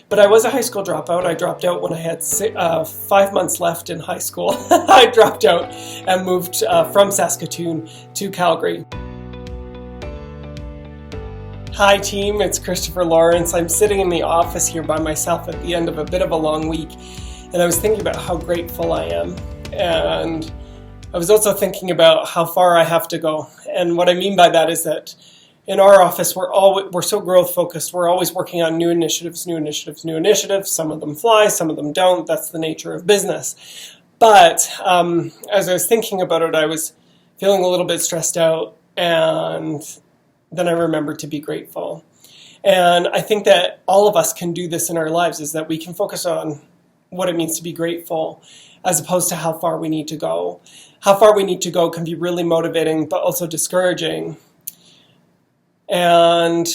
But I was a high school dropout. I dropped out when I had 5 months left in high school. I dropped out and moved from Saskatoon to Calgary. Hi team, it's Christopher Lawrence. I'm sitting in the office here by myself at the end of a bit of a long week, and I was thinking about how grateful I am. And I was also thinking about how far I have to go. And what I mean by that is that in our office, we're so growth focused. We're always working on new initiatives. Some of them fly, some of them don't. That's the nature of business. But as I was thinking about it, I was feeling a little bit stressed out, and then I remembered to be grateful. And I think that all of us can do this in our lives, is that we can focus on what it means to be grateful as opposed to how far we need to go. How far we need to go can be really motivating, but also discouraging. And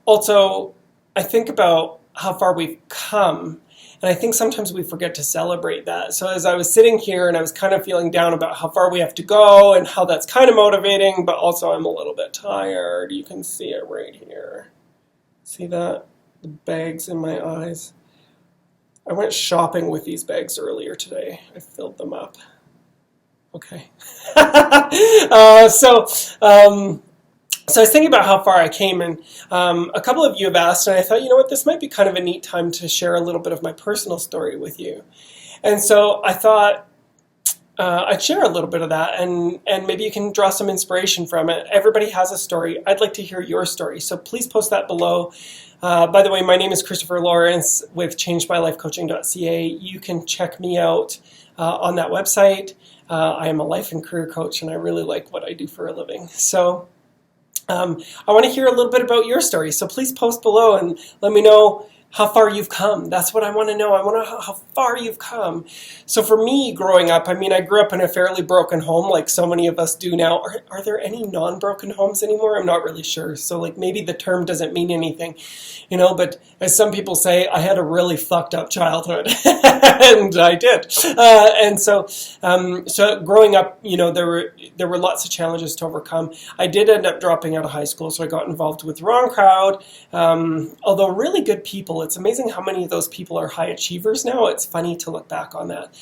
also, I think about how far we've come, and I think sometimes we forget to celebrate that. So as I was sitting here and I was kind of feeling down about how far we have to go and how that's kind of motivating, but also I'm a little bit tired. You can see it right here. See that? The bags in my eyes. I went shopping with these bags earlier today. I filled them up. Okay. So I was thinking about how far I came, and a couple of you have asked, and I thought, you know what, this might be kind of a neat time to share a little bit of my personal story with you. And so I thought I'd share a little bit of that, and maybe you can draw some inspiration from it. Everybody has a story. I'd like to hear your story, so please post that below. By the way, my name is Christopher Lawrence with ChangeMyLifeCoaching.ca. You can check me out on that website. I am a life and career coach, and I really like what I do for a living. So I want to hear a little bit about your story, so please post below and let me know how far you've come. That's what I want to know. I want to know how far you've come. So for me, growing up, I mean, I grew up in a fairly broken home, like so many of us do now. Are there any non-broken homes anymore? I'm not really sure. So like maybe the term doesn't mean anything, you know, but as some people say, I had a really fucked up childhood, and I did. So growing up, you know, there were lots of challenges to overcome. I did end up dropping out of high school, so I got involved with the wrong crowd. Although really good people, it's amazing how many of those people are high achievers now. It's funny to look back on that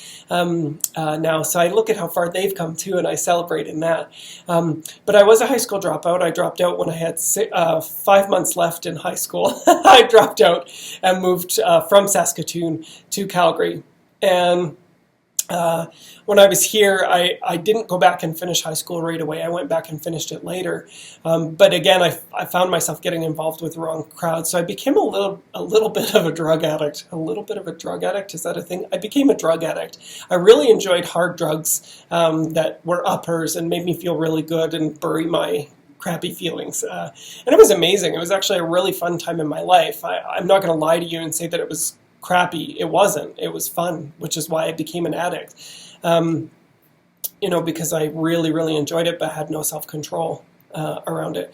now. So I look at how far they've come too, and I celebrate in that. But I was a high school dropout. I dropped out when I had 5 months left in high school. I dropped out and moved from Saskatoon to Calgary. And when I was here, I didn't go back and finish high school right away. I went back and finished it later. But again, I found myself getting involved with the wrong crowd. So I became a little bit of a drug addict. A little bit of a drug addict? Is that a thing? I became a drug addict. I really enjoyed hard drugs that were uppers and made me feel really good and bury my crappy feelings. And it was amazing. It was actually a really fun time in my life. I'm not going to lie to you and say that it was crappy. It wasn't. It was fun, which is why I became an addict. You know, because I really, really enjoyed it, but had no self-control around it.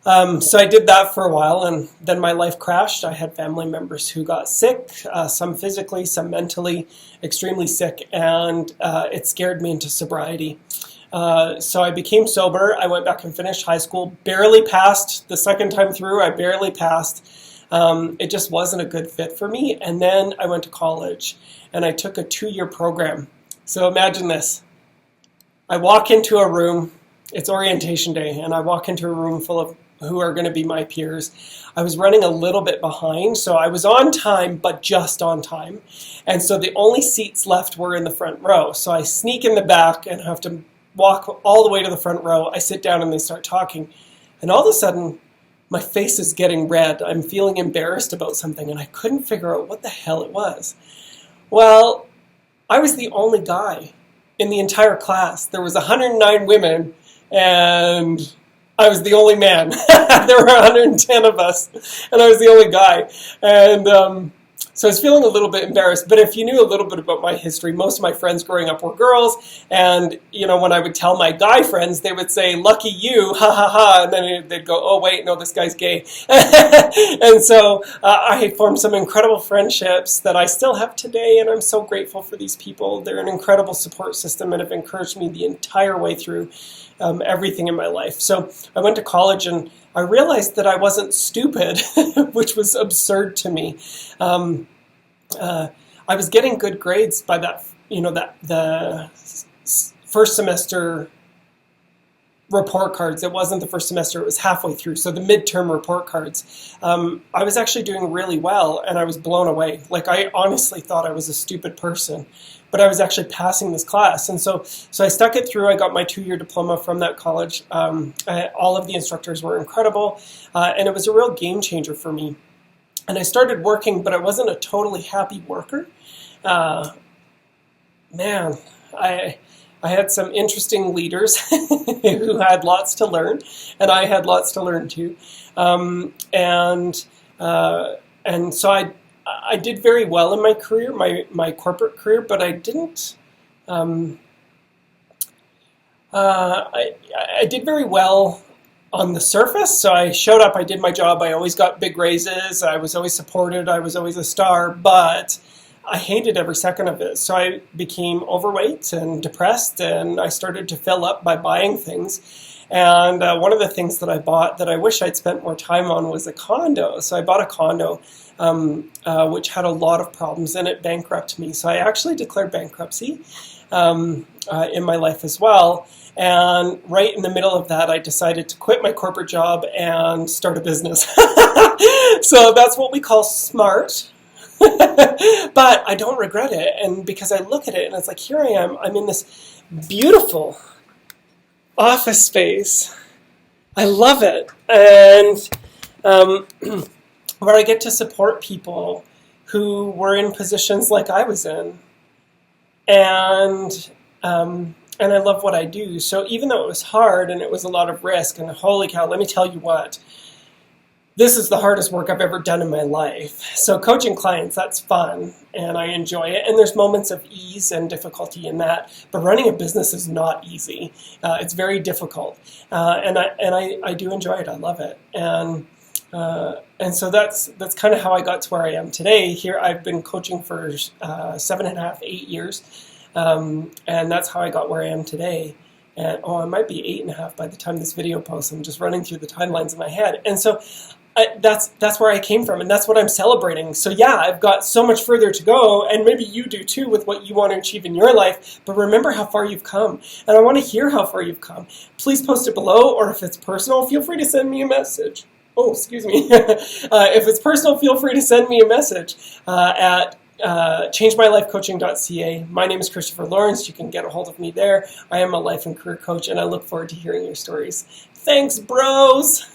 So I did that for a while, and then my life crashed. I had family members who got sick, some physically, some mentally, extremely sick, and it scared me into sobriety. So I became sober. I went back and finished high school, barely passed. The second time through, I barely passed. It just wasn't a good fit for me. And then I went to college, and I took a 2-year program. So imagine this. I walk into a room, it's orientation day, and I walk into a room full of who are going to be my peers. I was running a little bit behind, so I was on time, but just on time. And so the only seats left were in the front row. So I sneak in the back and have to walk all the way to the front row. I sit down and they start talking. And all of a sudden, my face is getting red. I'm feeling embarrassed about something, and I couldn't figure out what the hell it was. Well, I was the only guy in the entire class. There was 109 women, and I was the only man. There were 110 of us, and I was the only guy. And so I was feeling a little bit embarrassed. But if you knew a little bit about my history, most of my friends growing up were girls. And, you know, when I would tell my guy friends, they would say, "Lucky you, ha ha ha." And then they'd go, "Oh, wait, no, this guy's gay." And so I formed some incredible friendships that I still have today. And I'm so grateful for these people. They're an incredible support system and have encouraged me the entire way through everything in my life. So I went to college, and I realized that I wasn't stupid, which was absurd to me. I was getting good grades by that, that the first semester report cards. It wasn't the first semester, it was halfway through. So the midterm report cards. I was actually doing really well, and I was blown away. Like, I honestly thought I was a stupid person, but I was actually passing this class. And so I stuck it through. I got my 2-year diploma from that college. All of the instructors were incredible, and it was a real game changer for me. And I started working, but I wasn't a totally happy worker. Man, I had some interesting leaders who had lots to learn, and I had lots to learn too. And so I did very well in my career, my corporate career, but I didn't. I did very well on the surface. So I showed up, I did my job, I always got big raises, I was always supported, I was always a star, but I hated every second of it. So I became overweight and depressed, and I started to fill up by buying things. And one of the things that I bought that I wish I'd spent more time on was a condo. So I bought a condo, which had a lot of problems, and it bankrupted me. So I actually declared bankruptcy in my life as well. And right in the middle of that, I decided to quit my corporate job and start a business. So that's what we call smart. But I don't regret it. And because I look at it and it's like, here I am, I'm in this beautiful office space. I love it. And where I get to support people who were in positions like I was in. And I love what I do. So even though it was hard and it was a lot of risk, and holy cow, let me tell you what, this is the hardest work I've ever done in my life. So coaching clients, that's fun, and I enjoy it. And there's moments of ease and difficulty in that. But running a business is not easy. It's very difficult, and I do enjoy it. I love it, and so that's kind of how I got to where I am today. Here, I've been coaching for 7.5, 8 years, and that's how I got where I am today. And I might be 8.5 by the time this video posts. I'm just running through the timelines in my head, and so. That's where I came from, and that's what I'm celebrating. So yeah, I've got so much further to go, and maybe you do too with what you want to achieve in your life, but remember how far you've come, and I want to hear how far you've come. Please post it below, or if it's personal, feel free to send me a message. Oh, excuse me. If it's personal, feel free to send me a message at changemylifecoaching.ca. My name is Christopher Lawrence. You can get a hold of me there. I am a life and career coach, and I look forward to hearing your stories. Thanks, bros!